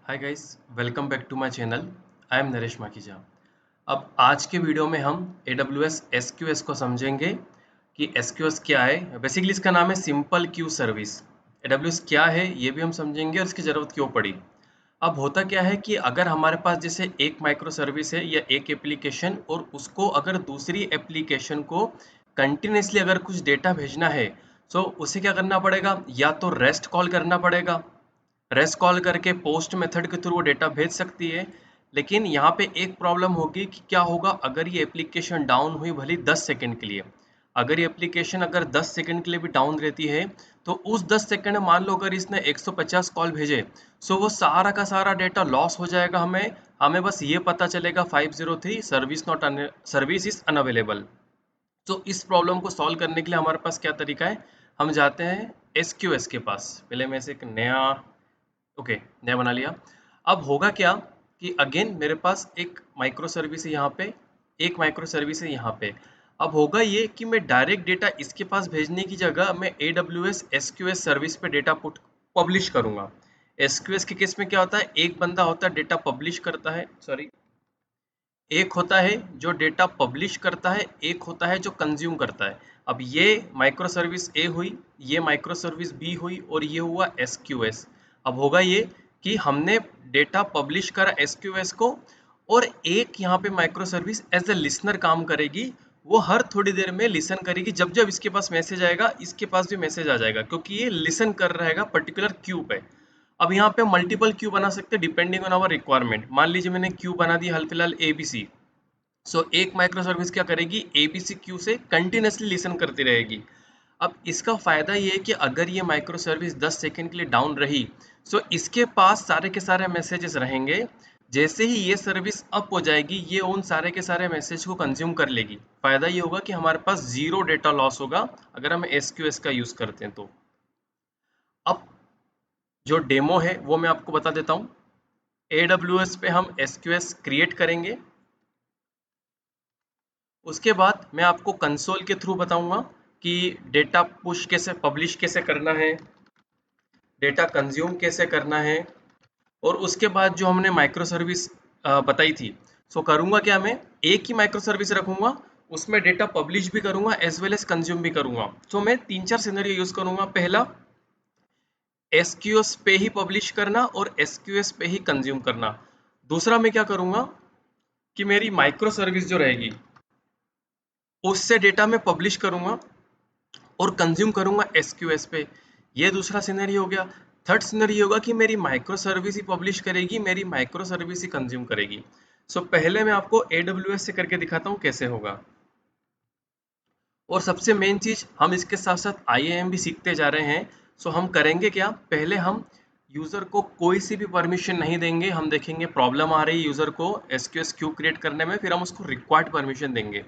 Hi guys, welcome back to my channel. I am Naresh Makhija. अब आज के वीडियो में हम AWS SQS को समझेंगे कि SQS क्या है। बेसिकली इसका नाम है सिंपल क्यू सर्विस। AWS क्या है ये भी हम समझेंगे और इसकी ज़रूरत क्यों पड़ी। अब होता क्या है कि अगर हमारे पास जैसे एक माइक्रो सर्विस है या एक एप्लीकेशन और उसको अगर दूसरी एप्लीकेशन को कंटिन्यूसली अगर कुछ डेटा भेजना है, तो उसे क्या करना पड़ेगा, या तो रेस्ट कॉल करना पड़ेगा। रेस्ट कॉल करके पोस्ट मेथड के थ्रू वो डेटा भेज सकती है। लेकिन यहाँ पे एक प्रॉब्लम होगी कि क्या होगा अगर ये एप्लीकेशन डाउन हुई भले 10 सेकंड के लिए। अगर ये एप्लीकेशन अगर 10 सेकंड के लिए भी डाउन रहती है, तो उस 10 सेकंड में मान लो अगर इसने 150 कॉल भेजे, सो वो सारा का सारा डेटा लॉस हो जाएगा। हमें हमें बस ये पता चलेगा 503 सर्विस इज अनअवेलेबल। तो इस प्रॉब्लम को सॉल्व करने के लिए हमारे पास क्या तरीका है, हम जाते हैं SQS के पास। पहले मैं से एक नया बना लिया। अब होगा क्या कि अगेन मेरे पास एक माइक्रो सर्विस है यहाँ पे, एक माइक्रो सर्विस है यहाँ पे। अब होगा ये कि मैं डायरेक्ट डेटा इसके पास भेजने की जगह मैं AWS SQS सर्विस पे डेटा पब्लिश करूँगा। SQS के केस में क्या होता है, एक बंदा होता है डेटा पब्लिश करता है, सॉरी, एक होता है जो डेटा पब्लिश करता है, एक होता है जो कंज्यूम करता है। अब ये माइक्रो सर्विस ए हुई, ये माइक्रो सर्विस बी हुई और ये हुआ SQS। अब होगा ये कि हमने डेटा पब्लिश करा SQS को, और एक यहाँ पे microservice as a listener काम करेगी। वो हर थोड़ी देर में लिसन करेगी, जब जब इसके पास मैसेज आएगा इसके पास भी मैसेज आ जाएगा, क्योंकि ये लिसन कर रहेगा पर्टिकुलर क्यू पे। अब यहाँ पे मल्टीपल क्यू बना सकते हैं डिपेंडिंग ऑन आवर रिक्वायरमेंट। मान लीजिए मैंने क्यू बना दी हाल फिलहाल ABC। सो एक माइक्रो सर्विस क्या करेगी, ABC क्यू से कंटिन्यूसली लिसन करती रहेगी। अब इसका फायदा ये है कि अगर ये माइक्रो सर्विस 10 सेकंड के लिए डाउन रही, सो इसके पास सारे के सारे मैसेजेस रहेंगे। जैसे ही ये सर्विस अप हो जाएगी, ये उन सारे के सारे मैसेज को कंज्यूम कर लेगी। फायदा ये होगा कि हमारे पास जीरो डेटा लॉस होगा अगर हम SQS का यूज करते हैं तो। अब जो डेमो है वो मैं आपको बता देता हूँ। AWS पे हम SQS क्रिएट करेंगे। उसके बाद मैं आपको कंसोल के थ्रू बताऊंगा कि डेटा पुश कैसे, पब्लिश कैसे करना है, डेटा कंज्यूम कैसे करना है। और उसके बाद जो हमने माइक्रो सर्विस बताई थी, सो करूंगा क्या, मैं एक ही माइक्रो सर्विस रखूंगा, उसमें डेटा पब्लिश भी करूंगा एज वेल एज कंज्यूम भी करूंगा। सो मैं तीन चार सिनेरियो यूज करूंगा। पहला, SQS पे ही पब्लिश करना और SQS पे ही कंज्यूम करना। दूसरा मैं क्या करूंगा कि मेरी माइक्रो सर्विस जो रहेगी उससे डेटा मैं पब्लिश करूंगा और कंज्यूम करूंगा SQS पे। ये दूसरा सिनेरियो हो गया। थर्ड सिनेरियो होगा कि मेरी माइक्रो सर्विस ही पब्लिश करेगी, मेरी माइक्रो सर्विस ही कंज्यूम करेगी। सो पहले मैं आपको AWS से करके दिखाता हूँ कैसे होगा। और सबसे मेन चीज, हम इसके साथ साथ IAM भी सीखते जा रहे हैं। सो हम करेंगे क्या, पहले हम यूजर को कोई सी भी परमिशन नहीं देंगे। हम देखेंगे प्रॉब्लम आ रही है यूजर को SQS क्यू क्रिएट करने में, फिर हम उसको रिक्वायर्ड परमिशन देंगे।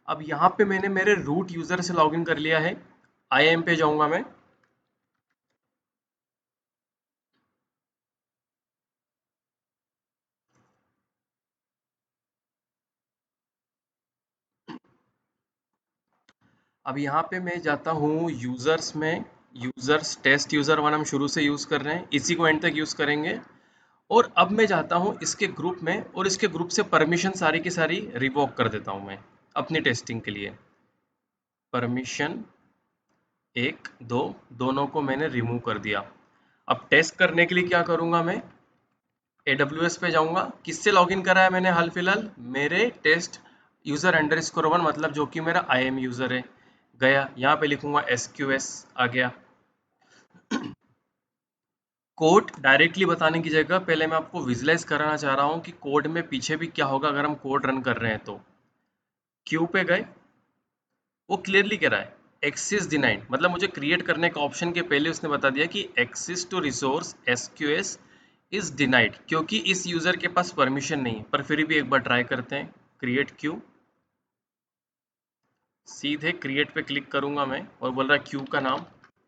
अब यहाँ पे मैंने मेरे रूट यूजर से लॉगिन कर लिया है। IAM पे जाऊंगा मैं। अब यहाँ पे मैं जाता हूँ यूजर्स में। यूजर्स टेस्ट यूजर वन हम शुरू से यूज कर रहे हैं, इसी को एंड तक यूज करेंगे। और अब मैं जाता हूँ इसके ग्रुप में, और इसके ग्रुप से परमिशन सारी की सारी रिवोक कर देता हूँ मैं अपनी टेस्टिंग के लिए। परमिशन एक दो, दोनों को मैंने रिमूव कर दिया। अब टेस्ट करने के लिए क्या करूँगा, मैं AWS पे जाऊँगा। किससे लॉगिन करा है मैंने हाल फिलहाल, मेरे टेस्ट यूजर अंडरस्कोर वन, मतलब जो कि मेरा IAM यूजर है। गया यहाँ पे लिखूंगा SQS, आ गया। कोड डायरेक्टली बताने की जगह पहले मैं आपको विजुलाइज कराना चाह रहा हूँ कि कोड में पीछे भी क्या होगा अगर हम कोड रन कर रहे हैं तो। क्यू पे गए, वो क्लियरली कह रहा है एक्सेस डिनाइड, मतलब मुझे क्रिएट करने का ऑप्शन के पहले उसने बता दिया कि access to resource SQS is denied, क्योंकि इस यूजर के पास परमिशन नहीं है। पर फिर भी एक बार ट्राई करते हैं। क्रिएट क्यू, सीधे क्रिएट पे क्लिक करूंगा मैं, और बोल रहा है क्यू का नाम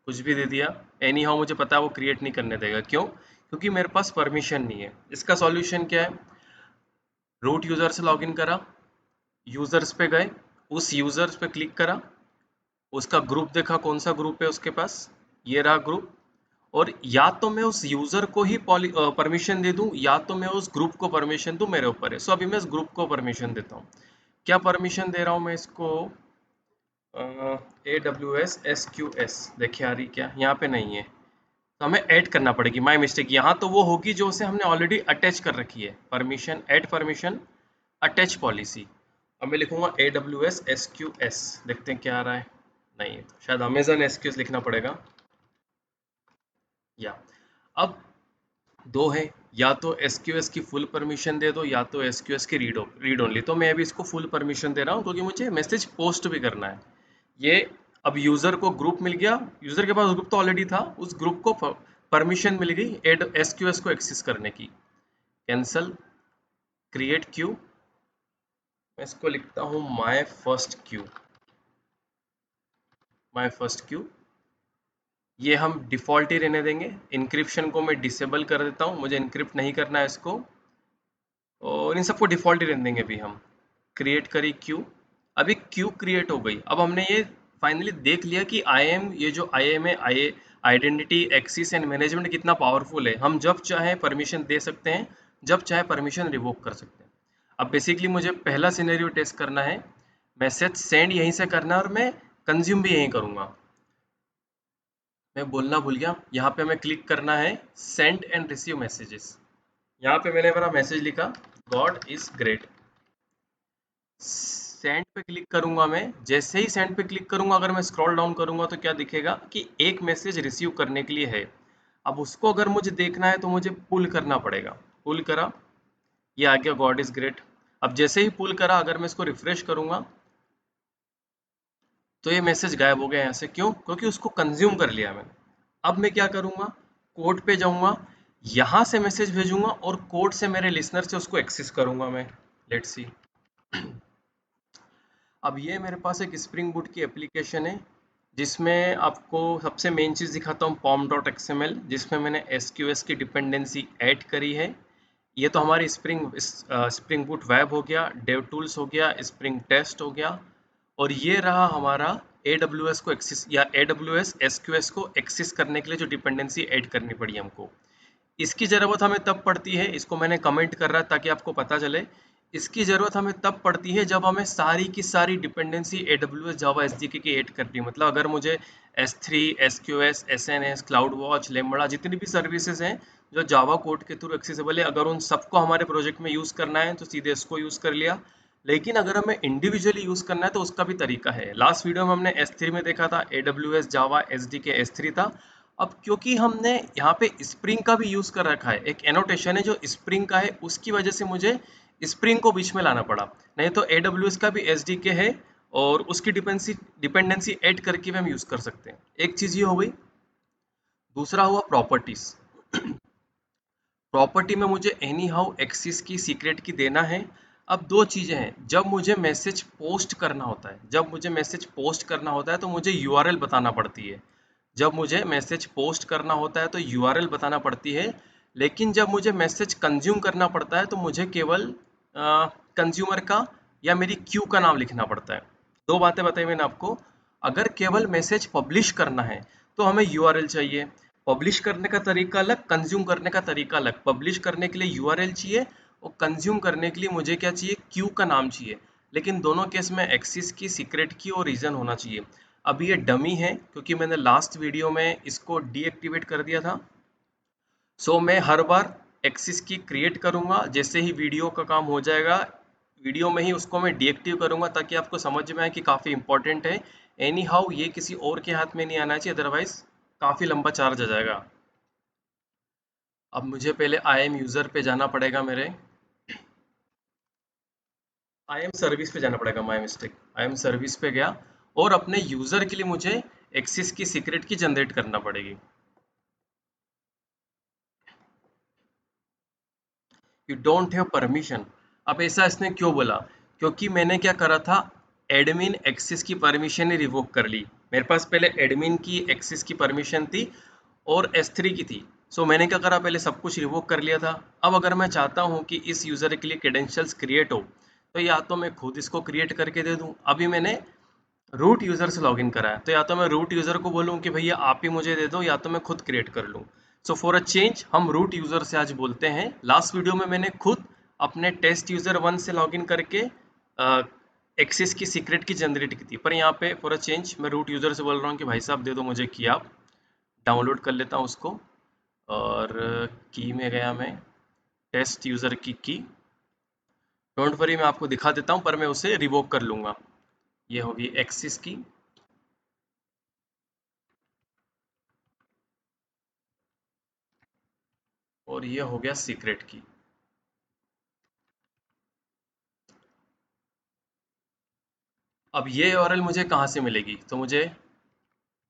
कुछ भी दे दिया। एनी हाउ मुझे पता है वो क्रिएट नहीं करने देगा। क्यों? क्योंकि मेरे पास परमिशन नहीं है। इसका सॉल्यूशन क्या है, रूट यूजर से लॉगिन करा, यूजर्स पे गए, उस यूजर्स पे क्लिक करा, उसका ग्रुप देखा कौन सा ग्रुप है उसके पास, ये रहा ग्रुप। और या तो मैं उस यूजर को ही परमिशन दे दूं या तो मैं उस ग्रुप को परमिशन दूं, मेरे ऊपर है। सो अभी मैं इस ग्रुप को परमिशन देता हूं। क्या परमिशन दे रहा हूं मैं इसको? AWS SQS, देखिए आ रही क्या? यहाँ पे नहीं है तो हमें ऐड करना पड़ेगी, माय मिस्टेक। यहाँ तो वो होगी जो उसे हमने ऑलरेडी अटैच कर रखी है, permission, add permission, attach policy. अब मैं लिखूंगा AWS SQS, देखते हैं क्या आ रहा है। नहीं, तो शायद Amazon SQS लिखना पड़ेगा। या अब दो है, या तो SQS की फुल परमिशन दे दो या तो SQS की रीड ओनली। तो मैं अभी इसको फुल परमिशन दे रहा हूँ क्योंकि मुझे मैसेज पोस्ट भी करना है। ये अब यूजर को ग्रुप मिल गया, यूजर के पास ग्रुप तो ऑलरेडी था, उस ग्रुप को परमिशन मिल गई SQS को एक्सेस करने की। कैंसल, क्रिएट क्यू, मैं इसको लिखता हूँ माय फर्स्ट क्यू। ये हम डिफ़ॉल्ट ही रहने देंगे। इनक्रिप्शन को मैं डिसेबल कर देता हूँ, मुझे इनक्रिप्ट नहीं करना है इसको, और इन सबको डिफ़ॉल्ट ही रहने देंगे अभी हम। क्रिएट करी क्यू, अभी क्यू क्रिएट हो गई। अब हमने ये फाइनली देख लिया कि IAM, ये जो IAM है, आइडेंटिटी एक्सेस एंड मैनेजमेंट, कितना पावरफुल है। हम जब चाहे परमिशन दे सकते हैं, जब चाहे परमिशन रिवोक कर सकते हैं। अब बेसिकली मुझे पहला सिनेरियो टेस्ट करना है, मैसेज सेंड यहीं से करना है और मैं कंज्यूम भी यहीं करूँगा। मैं बोलना भूल गया, यहाँ पे हमें क्लिक करना है सेंड एंड रिसीव मैसेजेस। यहाँ पे मैंने मेरा मैसेज लिखा, गॉड इज ग्रेट। सेंड पे क्लिक करूंगा मैं। जैसे ही सेंड पे क्लिक करूंगा, अगर मैं स्क्रॉल डाउन करूंगा तो क्या दिखेगा कि एक मैसेज रिसीव करने के लिए है। अब उसको अगर मुझे देखना है तो मुझे पुल करना पड़ेगा। पुल करा, ये आ गया गॉड इज ग्रेट। अब जैसे ही पुल करा, अगर मैं इसको रिफ्रेश करूंगा तो ये मैसेज गायब हो गया यहाँ से। क्यों? क्योंकि उसको कंज्यूम कर लिया मैंने। अब मैं क्या करूंगा, कोड पे जाऊंगा, यहाँ से मैसेज भेजूंगा और कोड से मेरे लिसनर से उसको एक्सेस करूंगा मैं। Let's see. अब ये मेरे पास एक स्प्रिंग बूट की एप्लीकेशन है, जिसमें आपको सबसे मेन चीज़ दिखाता हूँ, pom.xml, जिसमें मैंने SQS की डिपेंडेंसी ऐड करी है। ये तो हमारी स्प्रिंग बूट वेब हो गया, डेव टूल्स हो गया, स्प्रिंग टेस्ट हो गया, और ये रहा हमारा AWS को एक्सेस, या AWS SQS को एक्सेस करने के लिए जो डिपेंडेंसी ऐड करनी पड़ी हमको। इसकी ज़रूरत हमें तब पड़ती है, इसको मैंने कमेंट कर रहा है ताकि आपको पता चले, इसकी ज़रूरत हमें तब पड़ती है जब हमें सारी की सारी डिपेंडेंसी AWS जावा SDK की ऐड करनी है। मतलब अगर मुझे S3, SQS, SNS, cloud watch, lambda, जितनी भी सर्विसेज हैं जो जावा कोड के थ्रू एक्सेसिबल है, अगर उन सबको हमारे प्रोजेक्ट में यूज़ करना है तो सीधे इसको यूज़ कर लिया। लेकिन अगर हमें इंडिविजुअली यूज़ करना है तो उसका भी तरीका है। लास्ट वीडियो में हमने S3 में देखा था, AWS जावा SDK S3 था। अब क्योंकि हमने यहाँ पे स्प्रिंग का भी यूज़ कर रखा है, एक एनोटेशन है जो स्प्रिंग का है, उसकी वजह से मुझे स्प्रिंग को बीच में लाना पड़ा। नहीं तो AWS का भी SDK है और उसकी डिपेंडेंसी ऐड करके भी हम यूज़ कर सकते हैं। एक चीज़ ये हो गई। दूसरा हुआ प्रॉपर्टीज़। प्रॉपर्टी में मुझे एनी हाउ एक्सेस की सीक्रेट की देना है। अब दो चीज़ें हैं, जब मुझे मैसेज पोस्ट करना होता है, तो मुझे URL बताना पड़ती है। जब मुझे मैसेज पोस्ट करना होता है तो URL बताना पड़ती है। लेकिन जब मुझे मैसेज कंज्यूम करना पड़ता है तो मुझे केवल कंज्यूमर का या मेरी क्यू का नाम लिखना पड़ता है। दो बातें बताई मैंने आपको। अगर केवल मैसेज पब्लिश करना है तो हमें URL चाहिए। पब्लिश करने का तरीका अलग, कंज्यूम करने का तरीका अलग। पब्लिश करने के लिए URL चाहिए और कंज्यूम करने के लिए मुझे क्या चाहिए, क्यू का नाम चाहिए। लेकिन दोनों केस में एक्सेस की, सीक्रेट की और रीजन होना चाहिए। अब ये डमी है क्योंकि मैंने लास्ट वीडियो में इसको डीएक्टिवेट कर दिया था। सो मैं हर बार एक्सेस की क्रिएट करूंगा, जैसे ही वीडियो का काम हो जाएगा वीडियो में ही उसको मैं डीएक्टिव करूंगा, ताकि आपको समझ में आए कि काफ़ी इंपॉर्टेंट है। एनी हाउ ये किसी और के हाथ में नहीं आना चाहिए, अदरवाइज काफ़ी लंबा चार्ज आ जाएगा। अब मुझे पहले IAM यूज़र पे जाना पड़ेगा, मेरे IAM सर्विस पे जाना पड़ेगा, माय मिस्टेक। IAM सर्विस पे गया और अपने यूज़र के लिए मुझे एक्सेस की सीक्रेट की जनरेट करना पड़ेगी। You don't have permission. अब ऐसा इसने क्यों बोला? क्योंकि मैंने क्या करा था, एडमिन एक्सेस की परमिशन ही रिवोक कर ली। मेरे पास पहले एडमिन की एक्सेस की परमिशन थी और S3 की थी। सो मैंने क्या करा, पहले सब कुछ रिवोक कर लिया था। अब अगर मैं चाहता हूँ कि इस यूज़र के लिए क्रेडेंशियल्स क्रिएट हो, तो या तो मैं खुद इसको क्रिएट करके दे दूँ। अभी मैंने रूट यूज़र से लॉगिन करा है, तो या तो मैं रूट यूज़र को बोलूँ कि भैया आप ही मुझे दे दो, या तो मैं खुद क्रिएट कर लूँ। सो फॉर अ चेंज हम रूट यूज़र से आज बोलते हैं। लास्ट वीडियो में मैंने खुद अपने टेस्ट यूज़र 1 से लॉगिन करके एक्सेस की सीक्रेट की जनरेट की थी, पर यहाँ पे फॉर अ चेंज मैं रूट यूज़र से बोल रहा हूँ कि भाई साहब दे दो मुझे की। आप डाउनलोड कर लेता हूँ उसको, और की में गया मैं, टेस्ट यूज़र की। डोंट वरी, मैं आपको दिखा देता हूँ, पर मैं उसे रिवोक कर लूँगा। ये होगी एक्सेस की, और ये हो गया सीक्रेट की। अब ये यूआरएल मुझे कहाँ से मिलेगी, तो मुझे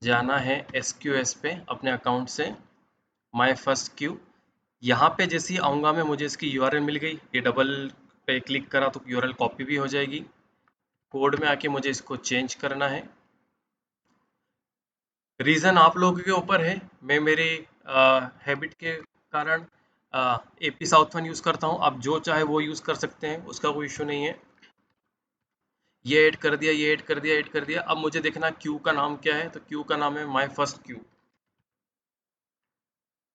जाना है एसक्यूएस पे अपने अकाउंट से, माय फर्स्ट क्यू। यहाँ पे जैसे ही आऊँगा मैं, मुझे इसकी यूआरएल मिल गई। ये डबल पे क्लिक करा तो यूआरएल कॉपी भी हो जाएगी। कोड में आके मुझे इसको चेंज करना है। रीज़न आप लोगों के ऊपर है, मैं मेरे हैबिट के कारण एपी साउथ वन यूज़ करता हूँ। आप जो चाहे वो यूज़ कर सकते हैं, उसका कोई इशू नहीं है। ये ऐड कर दिया, ये ऐड कर दिया, ऐड कर दिया। अब मुझे देखना क्यू का नाम क्या है, तो क्यू का नाम है my first Q.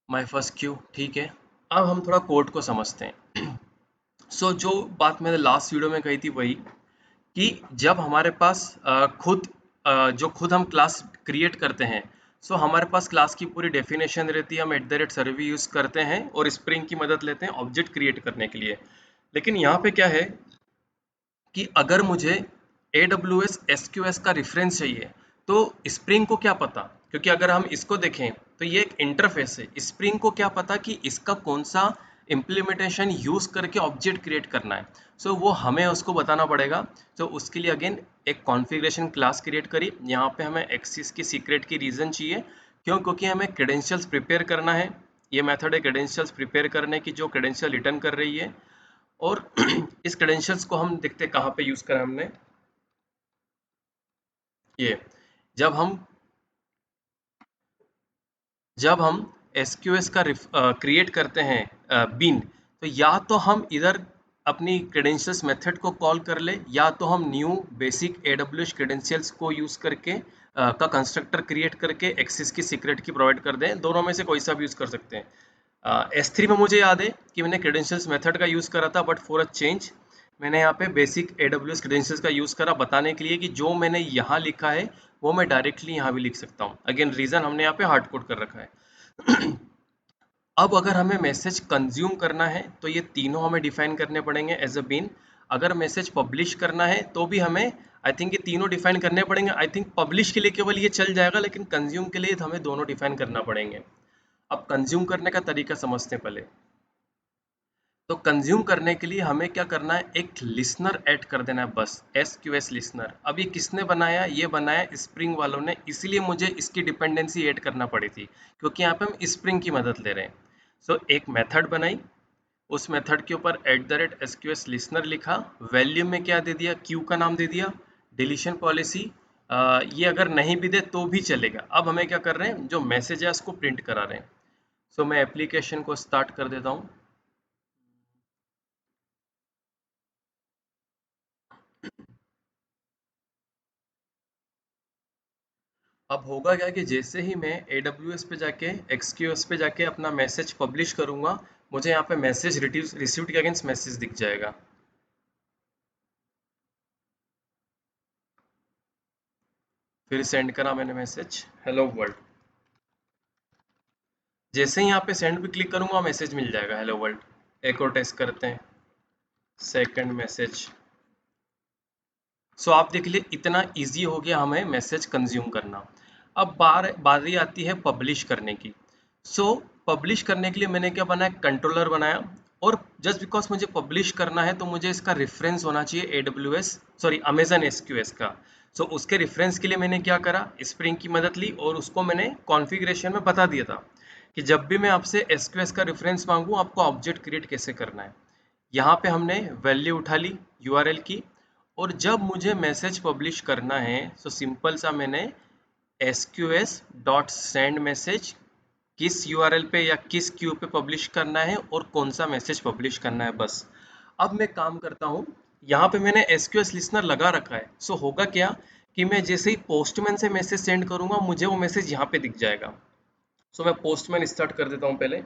My first Q, ठीक है। अब हम थोड़ा कोड को समझते हैं। जो बात मैंने लास्ट वीडियो में कही थी वही, कि जब हमारे पास जो खुद हम क्लास क्रिएट करते हैं, हमारे पास क्लास की पूरी डेफिनेशन रहती है। हम @सर्वी यूज़ करते हैं और स्प्रिंग की मदद लेते हैं ऑब्जेक्ट क्रिएट करने के लिए। लेकिन यहाँ पे क्या है कि अगर मुझे AWS SQS का रेफरेंस चाहिए, तो स्प्रिंग को क्या पता, क्योंकि अगर हम इसको देखें तो ये एक इंटरफेस है। स्प्रिंग को क्या पता कि इसका कौन सा इम्प्लीमेंटेशन यूज़ करके ऑब्जेक्ट क्रिएट करना है। वो हमें उसको बताना पड़ेगा। उसके लिए अगेन एक कॉन्फ़िगरेशन क्लास क्रिएट करी। यहाँ पे हमें एक्सेस की सीक्रेट की रीज़न चाहिए, क्यों? क्योंकि हमें क्रेडेंशियल्स प्रिपेयर करना है। ये मेथड है क्रेडेंशियल्स प्रिपेयर करने की, जो क्रेडेंशियल रिटर्न कर रही है। और इस क्रेडेंशियल्स को हम देखते हैं कहाँ पे यूज़ करा हमने। ये जब हम जब हम एसक्यूएस का क्रिएट करते हैं बिन, तो या तो हम इधर अपनी क्रेडेंशियल्स मेथड को कॉल कर ले, या तो हम न्यू बेसिक AWS क्रेडेंशियल्स को यूज़ करके का कंस्ट्रक्टर क्रिएट करके एक्सेस की सीक्रेट की प्रोवाइड कर दें। दोनों में से कोई सा भी यूज़ कर सकते हैं। S3 में मुझे याद है कि मैंने क्रेडेंशियल्स मेथड का यूज़ करा था, बट फॉर अ चेंज मैंने यहाँ पे बेसिक AWS क्रेडेंशियल्स का यूज़ करा, बताने के लिए कि जो मैंने यहाँ लिखा है वो मैं डायरेक्टली यहाँ भी लिख सकता हूँ। अगेन रीज़न हमने यहाँ पे हार्ड कोड कर रखा है। अब अगर हमें मैसेज कंज्यूम करना है, तो ये तीनों हमें डिफाइन करने पड़ेंगे एज अ बीन। अगर मैसेज पब्लिश करना है तो भी हमें, आई थिंक, ये तीनों डिफाइन करने पड़ेंगे। आई थिंक पब्लिश के लिए केवल ये चल जाएगा, लेकिन कंज्यूम के लिए तो हमें दोनों डिफाइन करना पड़ेंगे। अब कंज्यूम करने का तरीका समझते हैं पहले। तो कंज्यूम करने के लिए हमें क्या करना है, एक लिसनर ऐड कर देना है बस, SQS लिसनर। अब ये किसने बनाया? ये बनाया स्प्रिंग वालों ने, इसीलिए मुझे इसकी डिपेंडेंसी ऐड करना पड़ी थी, क्योंकि यहाँ पे हम स्प्रिंग की मदद ले रहे हैं। एक मेथड बनाई, उस मेथड के ऊपर @SQS लिसनर लिखा, वैल्यू में क्या दे दिया, क्यू का नाम दे दिया। डिलीशन पॉलिसी ये अगर नहीं भी दे तो भी चलेगा। अब हमें क्या कर रहे हैं, जो मैसेज है उसको प्रिंट करा रहे हैं। मैं एप्लीकेशन को स्टार्ट कर देता हूँ। अब होगा क्या कि जैसे ही मैं AWS पे जाके, XQS पे जाके अपना मैसेज पब्लिश करूंगा, मुझे यहाँ पे मैसेज रिसीव्ड के अगेंस्ट मैसेज दिख जाएगा। फिर सेंड करा मैंने मैसेज, हेलो वर्ल्ड। जैसे ही यहाँ पे सेंड पे क्लिक करूंगा, मैसेज मिल जाएगा, हेलो वर्ल्ड। एक और टेस्ट करते हैं, सेकंड मैसेज। आप देख लिए इतना इजी हो गया हमें मैसेज कंज्यूम करना। अब बारी आती है पब्लिश करने की। पब्लिश करने के लिए मैंने क्या बनाया, कंट्रोलर बनाया। और जस्ट बिकॉज मुझे पब्लिश करना है, तो मुझे इसका रेफरेंस होना चाहिए अमेजन SQS का। उसके रेफरेंस के लिए मैंने क्या करा, स्प्रिंग की मदद ली, और उसको मैंने कॉन्फ़िगरेशन में बता दिया था कि जब भी मैं आपसे SQS का रेफरेंस मांगू, आपको ऑब्जेक्ट क्रिएट कैसे करना है। यहाँ पे हमने वैल्यू उठा ली URL की, और जब मुझे मैसेज पब्लिश करना है, सिंपल सा मैंने SQS डॉट सेंड मैसेज, किस URL पे या किस क्यू पे पब्लिश करना है और कौन सा मैसेज पब्लिश करना है, बस। अब मैं काम करता हूँ, यहाँ पे मैंने SQS लिसनर लगा रखा है। होगा क्या कि मैं जैसे ही पोस्टमैन से मैसेज सेंड करूंगा मुझे वो मैसेज यहाँ पे दिख जाएगा। सो मैं पोस्टमैन स्टार्ट कर देता हूँ पहले।